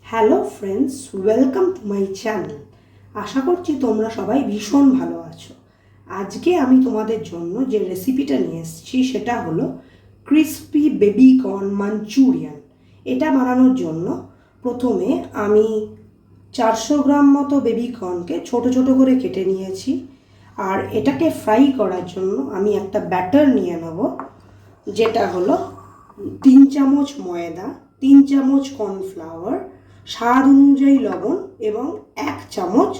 Hello friends, welcome to my channel. আশা করছি তোমরা সবাই ভীষণ ভালো আছো। আজকে আমি তোমাদের জন্য যে রেসিপিটা নিয়ে এসেছি সেটা হলো ক্রিসপি বেবি কর্ন মাঞ্চুরিয়ান। এটা বানানোর জন্য প্রথমে আমি 400 গ্রাম মতো বেবি কর্নকে ছোট ছোট করে কেটে নিয়েছি। আর এটাকে ফ্রাই করার জন্য আমি একটা ব্যাটার নিয়ে নেব, যেটা হলো 3 চামচ ময়দা, 3 চামচ কর্নফ্লাওয়ার, স্বাদ অনুযায়ী লবণ এবং 1 চামচ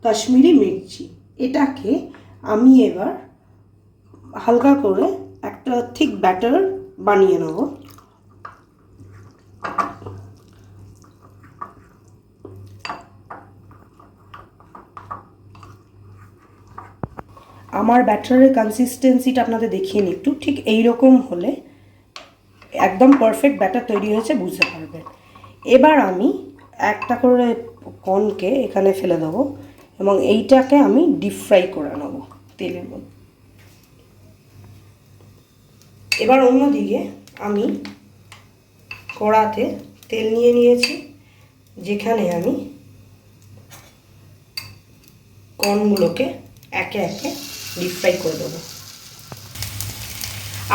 কাশ্মীরি মির্চি। এটাকে আমি এবার হালকা করে একটা থিক ব্যাটার বানিয়ে নেব। আমার ব্যাটারের কনসিস্টেন্সিটা আপনাদের দেখিয়ে নিই একটু। ঠিক এইরকম হলে একদম পারফেক্ট ব্যাটার তৈরি হয়েছে বুঝতে পারবেন। এবার আমি একটা করে কর্নকে এখানে ফেলে দেবো এবং এইটাকে আমি ডিপ ফ্রাই করে নেব তেলের মধ্যে। এবার অন্যদিকে আমি কড়াতে তেল নিয়ে নিয়েছি, যেখানে আমি কর্নগুলোকে একে একে ডিপ ফ্রাই করে দেবো।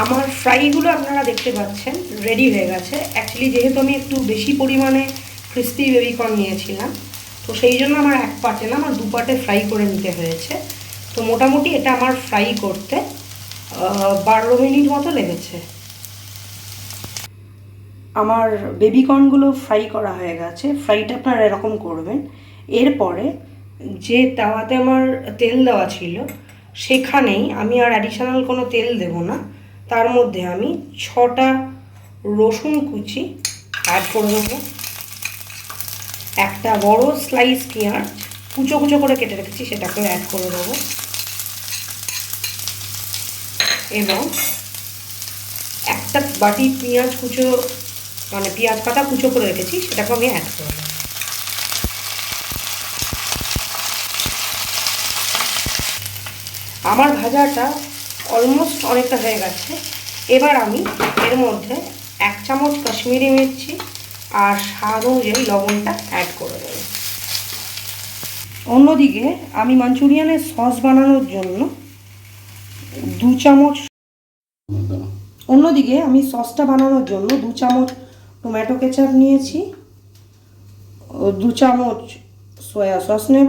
আমার ফ্রাইগুলো আপনারা দেখতে পাচ্ছেন রেডি হয়ে গেছে। অ্যাকচুয়ালি যেহেতু আমি একটু বেশি পরিমাণে ক্রিস্পি বেবি কর্ন নিয়েছিলাম, তো সেই জন্য আমার এক পার্টে না, আমার 2 পার্টে ফ্রাই করে নিতে হয়েছে। তো মোটামুটি এটা আমার ফ্রাই করতে 12 মিনিট মতো লেগেছে। আমার বেবি কর্নগুলো ফ্রাই করা হয়ে গেছে। ফ্রাইটা আপনারা এরকম করবেন। এরপরে যে তাওয়াতে আমার তেল দেওয়া ছিল সেখানেই আমি আর অ্যাডিশনাল কোনো তেল দেব না, তার মধ্যে আমি 6টা রসুন কুচি অ্যাড করে দেবো। একটা বড় স্লাইস পেঁয়াজ কুচো কুচো করে কেটে রেখেছি সেটাকেও অ্যাড করে দেবো এবং একটা বাটি পেঁয়াজ কুচো, মানে পেঁয়াজ পাতা কুচো করে রেখেছি, সেটাকে আমি অ্যাড করে দেবো। আমার ভাজাটা অলমোস্ট অনেকটা হয়ে গেছে। এবার আমি এর মধ্যে 1 চামচ কাশ্মীরি মির্চি আর স্বাদ অনুযায়ী লবণটা অ্যাড করে দেবো। অন্যদিকে আমি মাঞ্চুরিয়ানের সস বানানোর জন্য 2 চামচ টমেটো কেচাপ নিয়েছি, 2 চামচ সয়া সস নেব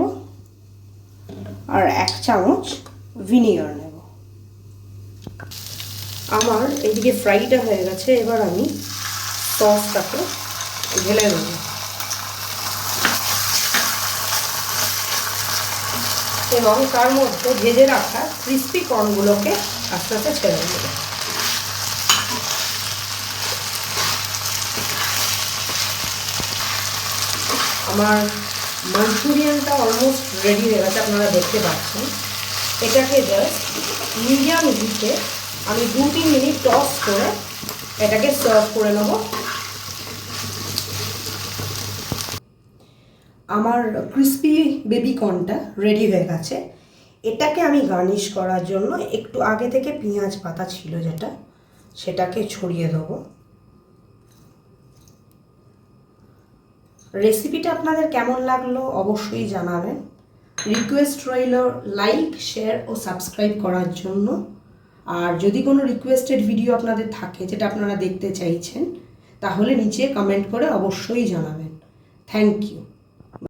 আর 1 চামচ ভিনিগার নেব। আমার এদিকে ফ্রাইটা হয়ে গেছে। এবার আমি সসটাকে ঢেলে দেবো এবং তার মধ্যে ভেজে রাখা ক্রিস্পি কর্নগুলোকে আস্তে আস্তে ছেড়ে দেবো। আমার মাঞ্চুরিয়ানটা অলমোস্ট রেডি হয়ে গেছে, আপনারা দেখতে পাচ্ছেন। এটাকে জাস্ট মিডিয়াম হিটে আমি 2-3 মিনিট টস করে এটাকে সার্ভ করে নেব। আমার ক্রিস্পি বেবি কর্নটা রেডি হয়ে গেছে। এটাকে আমি গার্নিশ করার জন্য একটু আগে থেকে পেঁয়াজ পাতা ছিল যেটা, সেটাকে ছড়িয়ে দেবো। রেসিপিটা আপনাদের কেমন লাগলো অবশ্যই জানাবেন। রিকোয়েস্ট রইল লাইক, শেয়ার ও সাবস্ক্রাইব করার জন্য। আর যদি কোনো রিকোয়েস্টেড ভিডিও আপনাদের থাকে যেটা আপনারা দেখতে চাইছেন, তাহলে নিচে কমেন্ট করে অবশ্যই জানাবেন। Thank you.